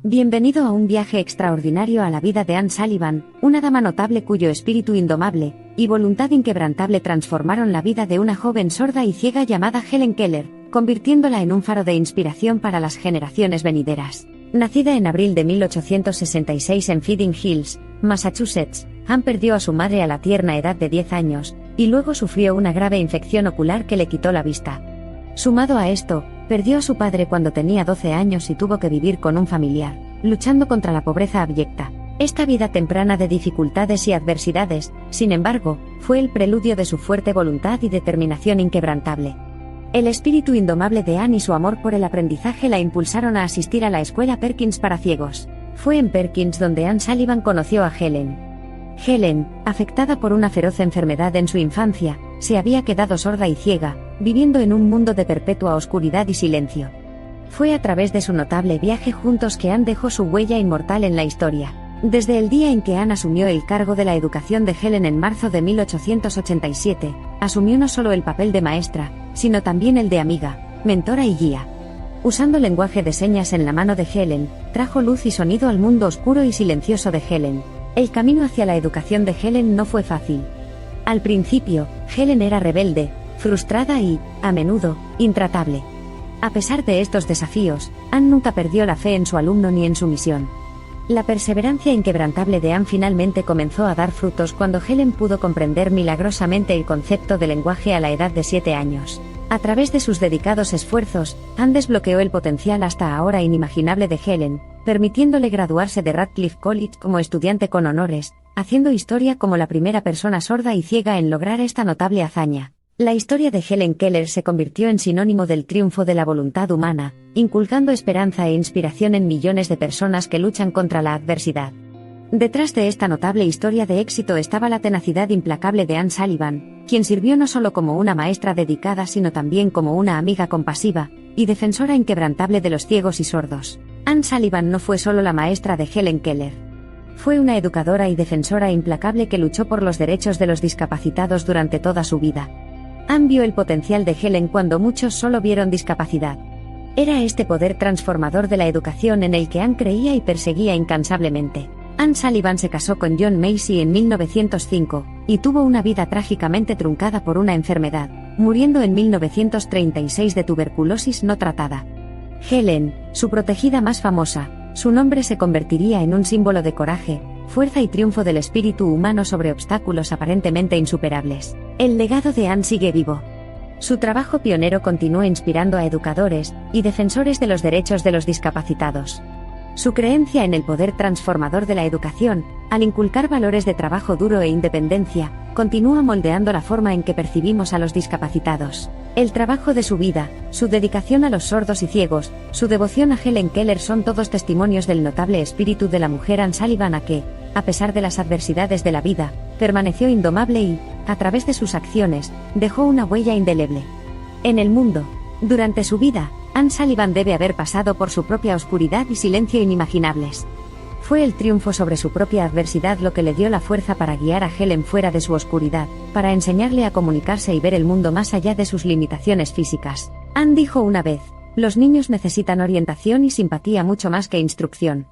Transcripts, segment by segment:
Bienvenido a un viaje extraordinario a la vida de Anne Sullivan, una dama notable cuyo espíritu indomable y voluntad inquebrantable transformaron la vida de una joven sorda y ciega llamada Helen Keller, convirtiéndola en un faro de inspiración para las generaciones venideras. Nacida en abril de 1866 en Feeding Hills, Massachusetts, Anne perdió a su madre a la tierna edad de 10 años, y luego sufrió una grave infección ocular que le quitó la vista. Sumado a esto, perdió a su padre cuando tenía 12 años y tuvo que vivir con un familiar, luchando contra la pobreza abyecta. Esta vida temprana de dificultades y adversidades, sin embargo, fue el preludio de su fuerte voluntad y determinación inquebrantable. El espíritu indomable de Anne y su amor por el aprendizaje la impulsaron a asistir a la escuela Perkins para ciegos. Fue en Perkins donde Anne Sullivan conoció a Helen. Helen, afectada por una feroz enfermedad en su infancia, se había quedado sorda y ciega, viviendo en un mundo de perpetua oscuridad y silencio. Fue a través de su notable viaje juntos que Anne dejó su huella inmortal en la historia. Desde el día en que Anne asumió el cargo de la educación de Helen en marzo de 1887, asumió no solo el papel de maestra, sino también el de amiga, mentora y guía. Usando lenguaje de señas en la mano de Helen, trajo luz y sonido al mundo oscuro y silencioso de Helen. El camino hacia la educación de Helen no fue fácil. Al principio, Helen era rebelde, frustrada y, a menudo, intratable. A pesar de estos desafíos, Anne nunca perdió la fe en su alumno ni en su misión. La perseverancia inquebrantable de Anne finalmente comenzó a dar frutos cuando Helen pudo comprender milagrosamente el concepto de lenguaje a la edad de 7 años. A través de sus dedicados esfuerzos, Anne desbloqueó el potencial hasta ahora inimaginable de Helen, permitiéndole graduarse de Radcliffe College como estudiante con honores, haciendo historia como la primera persona sorda y ciega en lograr esta notable hazaña. La historia de Helen Keller se convirtió en sinónimo del triunfo de la voluntad humana, inculcando esperanza e inspiración en millones de personas que luchan contra la adversidad. Detrás de esta notable historia de éxito estaba la tenacidad implacable de Anne Sullivan, quien sirvió no solo como una maestra dedicada sino también como una amiga compasiva y defensora inquebrantable de los ciegos y sordos. Anne Sullivan no fue solo la maestra de Helen Keller. Fue una educadora y defensora implacable que luchó por los derechos de los discapacitados durante toda su vida. Anne vio el potencial de Helen cuando muchos solo vieron discapacidad. Era este poder transformador de la educación en el que Anne creía y perseguía incansablemente. Anne Sullivan se casó con John Macy en 1905, y tuvo una vida trágicamente truncada por una enfermedad, muriendo en 1936 de tuberculosis no tratada. Helen, su protegida más famosa, su nombre se convertiría en un símbolo de coraje, fuerza y triunfo del espíritu humano sobre obstáculos aparentemente insuperables. El legado de Anne sigue vivo. Su trabajo pionero continuó inspirando a educadores y defensores de los derechos de los discapacitados. Su creencia en el poder transformador de la educación, al inculcar valores de trabajo duro e independencia, continúa moldeando la forma en que percibimos a los discapacitados. El trabajo de su vida, su dedicación a los sordos y ciegos, su devoción a Helen Keller son todos testimonios del notable espíritu de la mujer Anne Sullivan a que, a pesar de las adversidades de la vida, permaneció indomable y, a través de sus acciones, dejó una huella indeleble en el mundo. Durante su vida, Anne Sullivan debe haber pasado por su propia oscuridad y silencio inimaginables. Fue el triunfo sobre su propia adversidad lo que le dio la fuerza para guiar a Helen fuera de su oscuridad, para enseñarle a comunicarse y ver el mundo más allá de sus limitaciones físicas. Anne dijo una vez: "Los niños necesitan orientación y simpatía mucho más que instrucción".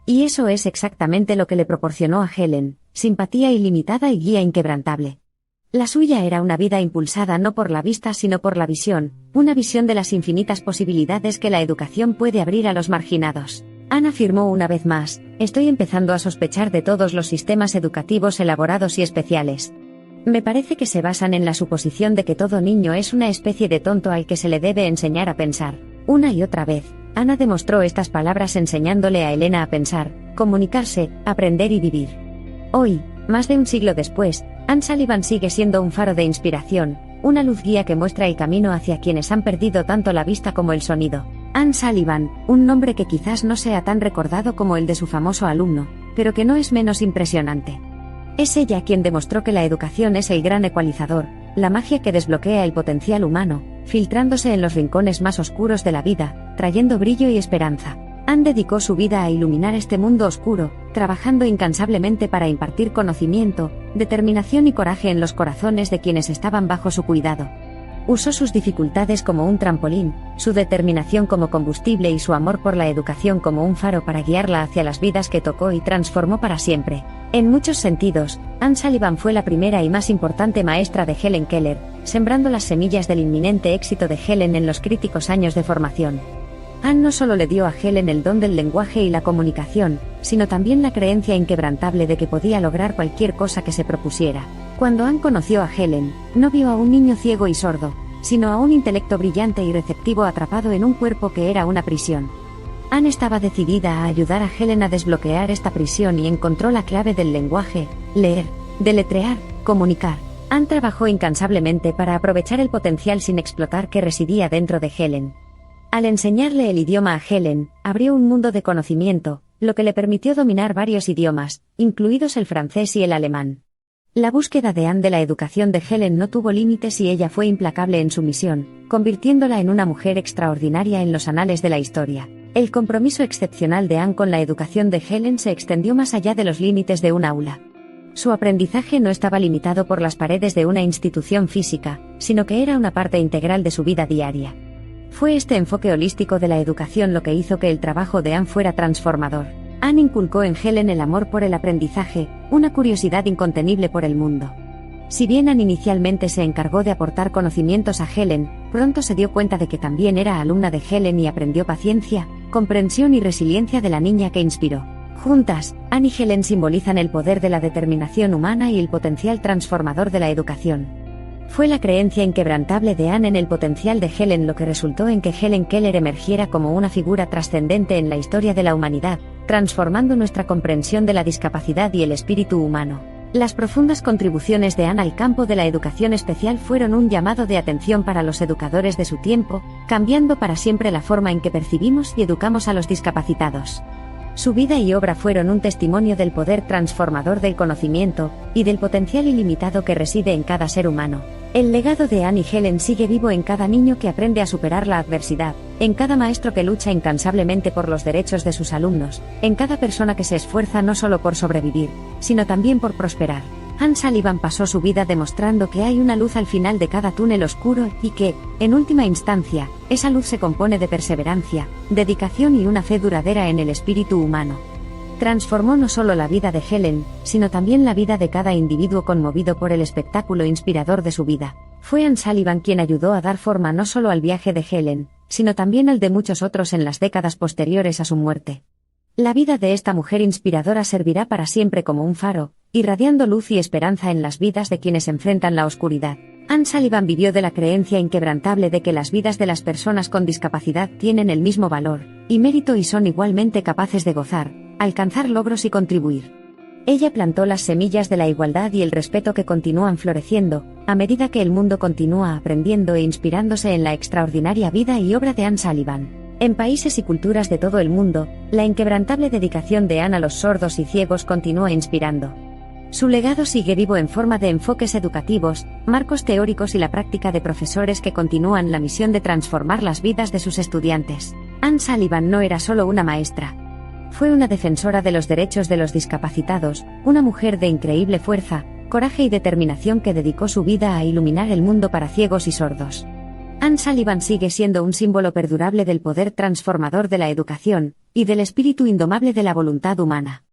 Y eso es exactamente lo que le proporcionó a Helen: simpatía ilimitada y guía inquebrantable. La suya era una vida impulsada no por la vista sino por la visión, una visión de las infinitas posibilidades que la educación puede abrir a los marginados. Anne afirmó una vez más: "Estoy empezando a sospechar de todos los sistemas educativos elaborados y especiales. Me parece que se basan en la suposición de que todo niño es una especie de tonto al que se le debe enseñar a pensar". Una y otra vez, Anne demostró estas palabras enseñándole a Elena a pensar, comunicarse, aprender y vivir. Hoy, más de un siglo después, Anne Sullivan sigue siendo un faro de inspiración, una luz guía que muestra el camino hacia quienes han perdido tanto la vista como el sonido. Anne Sullivan, un nombre que quizás no sea tan recordado como el de su famoso alumno, pero que no es menos impresionante. Es ella quien demostró que la educación es el gran ecualizador, la magia que desbloquea el potencial humano, filtrándose en los rincones más oscuros de la vida, trayendo brillo y esperanza. Anne dedicó su vida a iluminar este mundo oscuro, trabajando incansablemente para impartir conocimiento, determinación y coraje en los corazones de quienes estaban bajo su cuidado. Usó sus dificultades como un trampolín, su determinación como combustible y su amor por la educación como un faro para guiarla hacia las vidas que tocó y transformó para siempre. En muchos sentidos, Anne Sullivan fue la primera y más importante maestra de Helen Keller, sembrando las semillas del inminente éxito de Helen en los críticos años de formación. Anne no solo le dio a Helen el don del lenguaje y la comunicación, sino también la creencia inquebrantable de que podía lograr cualquier cosa que se propusiera. Cuando Anne conoció a Helen, no vio a un niño ciego y sordo, sino a un intelecto brillante y receptivo atrapado en un cuerpo que era una prisión. Anne estaba decidida a ayudar a Helen a desbloquear esta prisión y encontró la clave del lenguaje: leer, deletrear, comunicar. Anne trabajó incansablemente para aprovechar el potencial sin explotar que residía dentro de Helen. Al enseñarle el idioma a Helen, abrió un mundo de conocimiento, lo que le permitió dominar varios idiomas, incluidos el francés y el alemán. La búsqueda de Anne de la educación de Helen no tuvo límites y ella fue implacable en su misión, convirtiéndola en una mujer extraordinaria en los anales de la historia. El compromiso excepcional de Anne con la educación de Helen se extendió más allá de los límites de un aula. Su aprendizaje no estaba limitado por las paredes de una institución física, sino que era una parte integral de su vida diaria. Fue este enfoque holístico de la educación lo que hizo que el trabajo de Anne fuera transformador. Anne inculcó en Helen el amor por el aprendizaje, una curiosidad incontenible por el mundo. Si bien Anne inicialmente se encargó de aportar conocimientos a Helen, pronto se dio cuenta de que también era alumna de Helen y aprendió paciencia, comprensión y resiliencia de la niña que inspiró. Juntas, Anne y Helen simbolizan el poder de la determinación humana y el potencial transformador de la educación. Fue la creencia inquebrantable de Anne en el potencial de Helen lo que resultó en que Helen Keller emergiera como una figura trascendente en la historia de la humanidad, transformando nuestra comprensión de la discapacidad y el espíritu humano. Las profundas contribuciones de Anne al campo de la educación especial fueron un llamado de atención para los educadores de su tiempo, cambiando para siempre la forma en que percibimos y educamos a los discapacitados. Su vida y obra fueron un testimonio del poder transformador del conocimiento, y del potencial ilimitado que reside en cada ser humano. El legado de Anne y Helen sigue vivo en cada niño que aprende a superar la adversidad, en cada maestro que lucha incansablemente por los derechos de sus alumnos, en cada persona que se esfuerza no solo por sobrevivir, sino también por prosperar. Anne Sullivan pasó su vida demostrando que hay una luz al final de cada túnel oscuro y que, en última instancia, esa luz se compone de perseverancia, dedicación y una fe duradera en el espíritu humano. Transformó no solo la vida de Helen, sino también la vida de cada individuo conmovido por el espectáculo inspirador de su vida. Fue Anne Sullivan quien ayudó a dar forma no solo al viaje de Helen, sino también al de muchos otros en las décadas posteriores a su muerte. La vida de esta mujer inspiradora servirá para siempre como un faro, irradiando luz y esperanza en las vidas de quienes enfrentan la oscuridad. Anne Sullivan vivió de la creencia inquebrantable de que las vidas de las personas con discapacidad tienen el mismo valor y mérito y son igualmente capaces de gozar, alcanzar logros y contribuir. Ella plantó las semillas de la igualdad y el respeto que continúan floreciendo, a medida que el mundo continúa aprendiendo e inspirándose en la extraordinaria vida y obra de Anne Sullivan. En países y culturas de todo el mundo, la inquebrantable dedicación de Anne a los sordos y ciegos continúa inspirando. Su legado sigue vivo en forma de enfoques educativos, marcos teóricos y la práctica de profesores que continúan la misión de transformar las vidas de sus estudiantes. Anne Sullivan no era solo una maestra. Fue una defensora de los derechos de los discapacitados, una mujer de increíble fuerza, coraje y determinación que dedicó su vida a iluminar el mundo para ciegos y sordos. Anne Sullivan sigue siendo un símbolo perdurable del poder transformador de la educación, y del espíritu indomable de la voluntad humana.